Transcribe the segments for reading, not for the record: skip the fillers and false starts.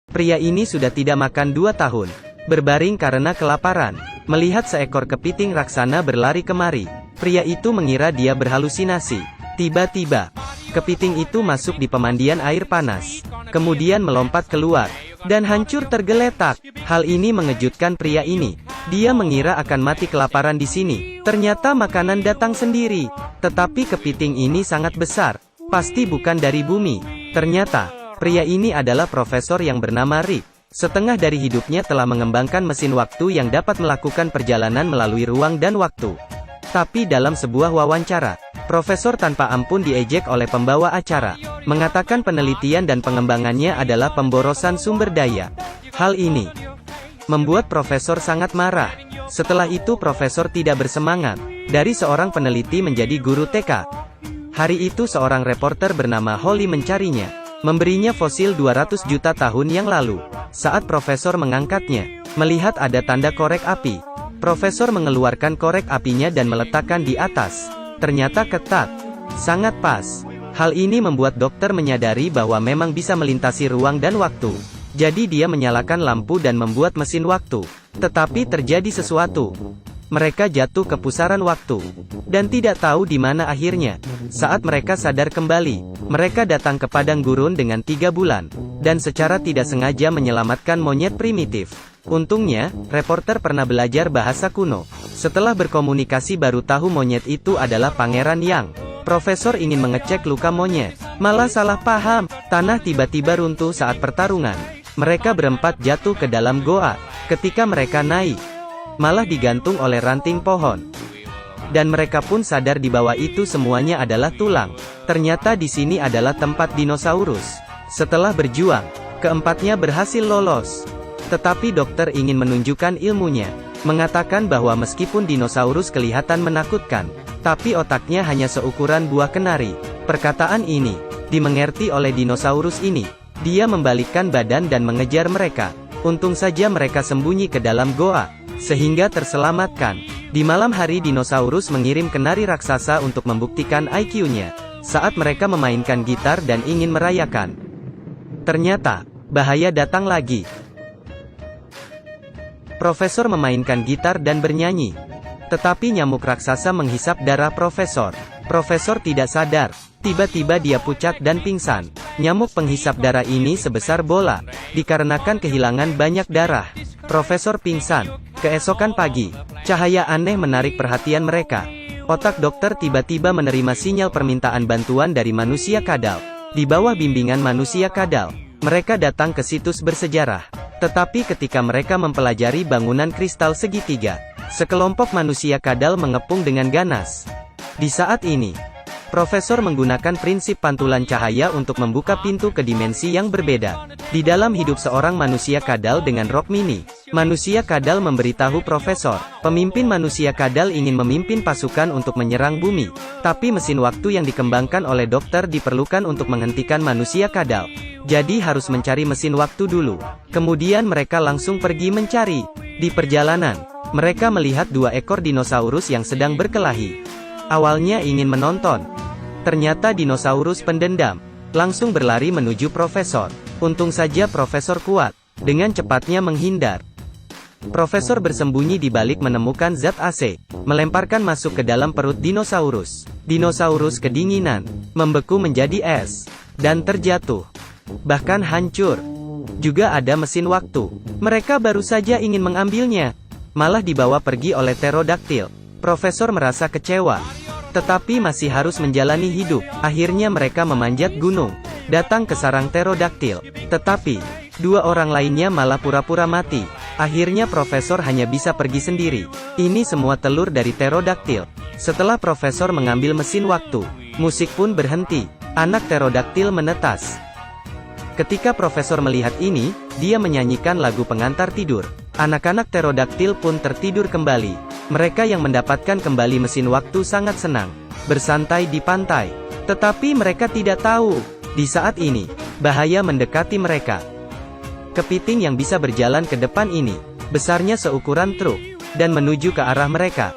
Pria ini sudah tidak makan 2 tahun. Berbaring karena kelaparan. Melihat seekor kepiting raksasa berlari kemari, pria itu mengira dia berhalusinasi. Tiba-tiba, kepiting itu masuk di pemandian air panas. Kemudian melompat keluar, dan hancur tergeletak. Hal ini mengejutkan pria ini. Dia mengira akan mati kelaparan di sini. Ternyata makanan datang sendiri. Tetapi kepiting ini sangat besar. Pasti bukan dari bumi. Ternyata, pria ini adalah profesor yang bernama Rick. Setengah dari hidupnya telah mengembangkan mesin waktu yang dapat melakukan perjalanan melalui ruang dan waktu. Tapi dalam sebuah wawancara, profesor tanpa ampun diejek oleh pembawa acara. Mengatakan penelitian dan pengembangannya adalah pemborosan sumber daya. Hal ini membuat profesor sangat marah. Setelah itu profesor tidak bersemangat. Dari seorang peneliti menjadi guru TK. Hari itu seorang reporter bernama Holly mencarinya. Memberinya fosil 200 juta tahun yang lalu. Saat profesor mengangkatnya, melihat ada tanda korek api. Profesor mengeluarkan korek apinya dan meletakkan di atas. Ternyata ketat. Sangat pas. Hal ini membuat dokter menyadari bahwa memang bisa melintasi ruang dan waktu. Jadi dia menyalakan lampu dan membuat mesin waktu. Tetapi terjadi sesuatu. Mereka jatuh ke pusaran waktu, dan tidak tahu di mana akhirnya. Saat mereka sadar kembali, mereka datang ke padang gurun dengan 3 bulan, dan secara tidak sengaja menyelamatkan monyet primitif. Untungnya, reporter pernah belajar bahasa kuno. Setelah berkomunikasi baru tahu monyet itu adalah Pangeran Yang. Profesor ingin mengecek luka monyet, malah salah paham. Tanah tiba-tiba runtuh saat pertarungan. Mereka berempat jatuh ke dalam goa. Ketika mereka naik, malah digantung oleh ranting pohon. Dan mereka pun sadar di bawah itu semuanya adalah tulang. Ternyata di sini adalah tempat dinosaurus. Setelah berjuang, keempatnya berhasil lolos. Tetapi dokter ingin menunjukkan ilmunya. Mengatakan bahwa meskipun dinosaurus kelihatan menakutkan, tapi otaknya hanya seukuran buah kenari. Perkataan ini dimengerti oleh dinosaurus ini. Dia membalikkan badan dan mengejar mereka. Untung saja mereka sembunyi ke dalam goa, sehingga terselamatkan. Di malam hari dinosaurus mengirim kenari raksasa untuk membuktikan IQ-nya. Saat mereka memainkan gitar dan ingin merayakan, ternyata, bahaya datang lagi. Profesor memainkan gitar dan bernyanyi. Tetapi nyamuk raksasa menghisap darah profesor. Profesor tidak sadar. Tiba-tiba dia pucat dan pingsan. Nyamuk penghisap darah ini sebesar bola. Dikarenakan kehilangan banyak darah, profesor pingsan. Keesokan pagi, cahaya aneh menarik perhatian mereka. Otak dokter tiba-tiba menerima sinyal permintaan bantuan dari manusia kadal. Di bawah bimbingan manusia kadal, mereka datang ke situs bersejarah. Tetapi ketika mereka mempelajari bangunan kristal segitiga, sekelompok manusia kadal mengepung dengan ganas. Di saat ini, profesor menggunakan prinsip pantulan cahaya untuk membuka pintu ke dimensi yang berbeda. Di dalam hidup seorang manusia kadal dengan rok mini, manusia kadal memberitahu profesor, pemimpin manusia kadal ingin memimpin pasukan untuk menyerang bumi. Tapi mesin waktu yang dikembangkan oleh dokter diperlukan untuk menghentikan manusia kadal. Jadi harus mencari mesin waktu dulu. Kemudian mereka langsung pergi mencari. Di perjalanan, mereka melihat 2 ekor dinosaurus yang sedang berkelahi. Awalnya ingin menonton. Ternyata dinosaurus pendendam. Langsung berlari menuju profesor. Untung saja profesor kuat. Dengan cepatnya menghindar. Profesor bersembunyi di balik menemukan zat AC. Melemparkan masuk ke dalam perut dinosaurus. Dinosaurus kedinginan. Membeku menjadi es. Dan terjatuh. Bahkan hancur. Juga ada mesin waktu. Mereka baru saja ingin mengambilnya, malah dibawa pergi oleh pterodaktil. Profesor merasa kecewa. Tetapi masih harus menjalani hidup. Akhirnya mereka memanjat gunung, datang ke sarang pterodaktil. Tetapi 2 orang lainnya malah pura-pura mati. Akhirnya profesor hanya bisa pergi sendiri. Ini semua telur dari pterodaktil. Setelah profesor mengambil mesin waktu, musik pun berhenti. Anak pterodaktil menetas. Ketika profesor melihat ini, dia menyanyikan lagu pengantar tidur. Anak-anak pterodaktil pun tertidur kembali. Mereka yang mendapatkan kembali mesin waktu sangat senang, bersantai di pantai. Tetapi mereka tidak tahu, di saat ini, bahaya mendekati mereka. Kepiting yang bisa berjalan ke depan ini, besarnya seukuran truk, dan menuju ke arah mereka.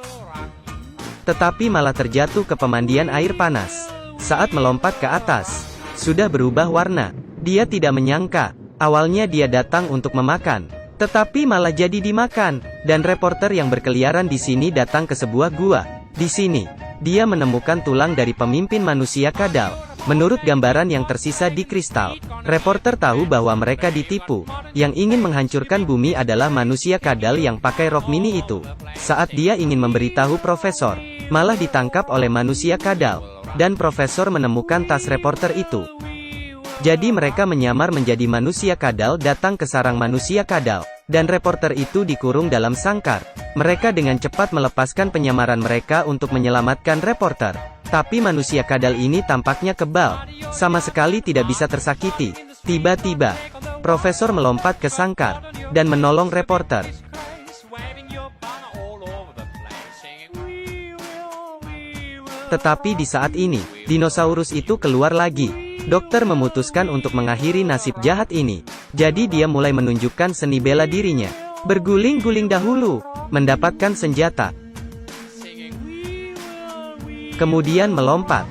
Tetapi malah terjatuh ke pemandian air panas. Saat melompat ke atas, sudah berubah warna. Dia tidak menyangka, Awalnya dia datang untuk memakan, tetapi malah jadi dimakan, dan reporter yang berkeliaran di sini datang ke sebuah gua. Di sini, dia menemukan tulang dari pemimpin manusia kadal. Menurut gambaran yang tersisa di kristal, reporter tahu bahwa mereka ditipu. Yang ingin menghancurkan bumi adalah manusia kadal yang pakai rok mini itu. Saat dia ingin memberitahu profesor, malah ditangkap oleh manusia kadal, dan profesor menemukan tas reporter itu. Jadi mereka menyamar menjadi manusia kadal datang ke sarang manusia kadal, dan reporter itu dikurung dalam sangkar. Mereka dengan cepat melepaskan penyamaran mereka untuk menyelamatkan reporter. Tapi manusia kadal ini tampaknya kebal, sama sekali tidak bisa tersakiti. Tiba-tiba, profesor melompat ke sangkar, dan menolong reporter. Tetapi di saat ini, dinosaurus itu keluar lagi. Dokter memutuskan untuk mengakhiri nasib jahat ini. Jadi dia mulai menunjukkan seni bela dirinya. Berguling-guling dahulu, mendapatkan senjata. Kemudian melompat.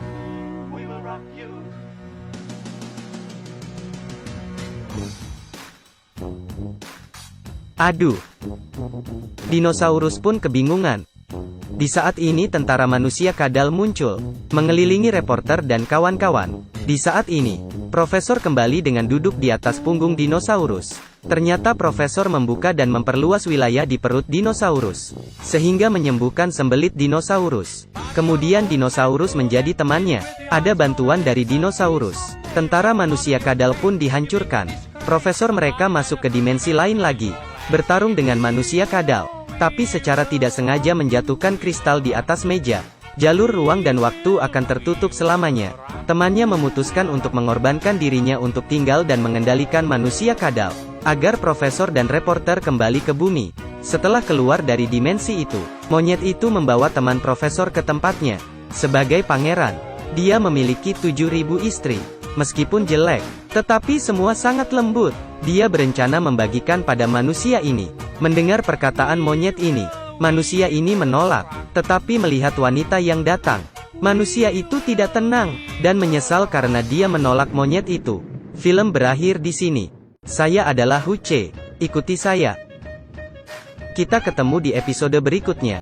Aduh. Dinosaurus pun kebingungan. Di saat ini tentara manusia kadal muncul, mengelilingi reporter dan kawan-kawan. Di saat ini, profesor kembali dengan duduk di atas punggung dinosaurus. Ternyata profesor membuka dan memperluas wilayah di perut dinosaurus, sehingga menyembuhkan sembelit dinosaurus. Kemudian dinosaurus menjadi temannya. Ada bantuan dari dinosaurus. Tentara manusia kadal pun dihancurkan. Profesor mereka masuk ke dimensi lain lagi, bertarung dengan manusia kadal. Tapi secara tidak sengaja menjatuhkan kristal di atas meja. Jalur ruang dan waktu akan tertutup selamanya. Temannya memutuskan untuk mengorbankan dirinya untuk tinggal dan mengendalikan manusia kadal, agar profesor dan reporter kembali ke bumi. Setelah keluar dari dimensi itu, monyet itu membawa teman profesor ke tempatnya. Sebagai pangeran, dia memiliki 7.000 istri. Meskipun jelek, tetapi semua sangat lembut. Dia berencana membagikan pada manusia ini. Mendengar perkataan monyet ini, manusia ini menolak. Tetapi melihat wanita yang datang, manusia itu tidak tenang, dan menyesal karena dia menolak monyet itu. Film berakhir di sini. Saya adalah Huce. Ikuti saya. Kita ketemu di episode berikutnya.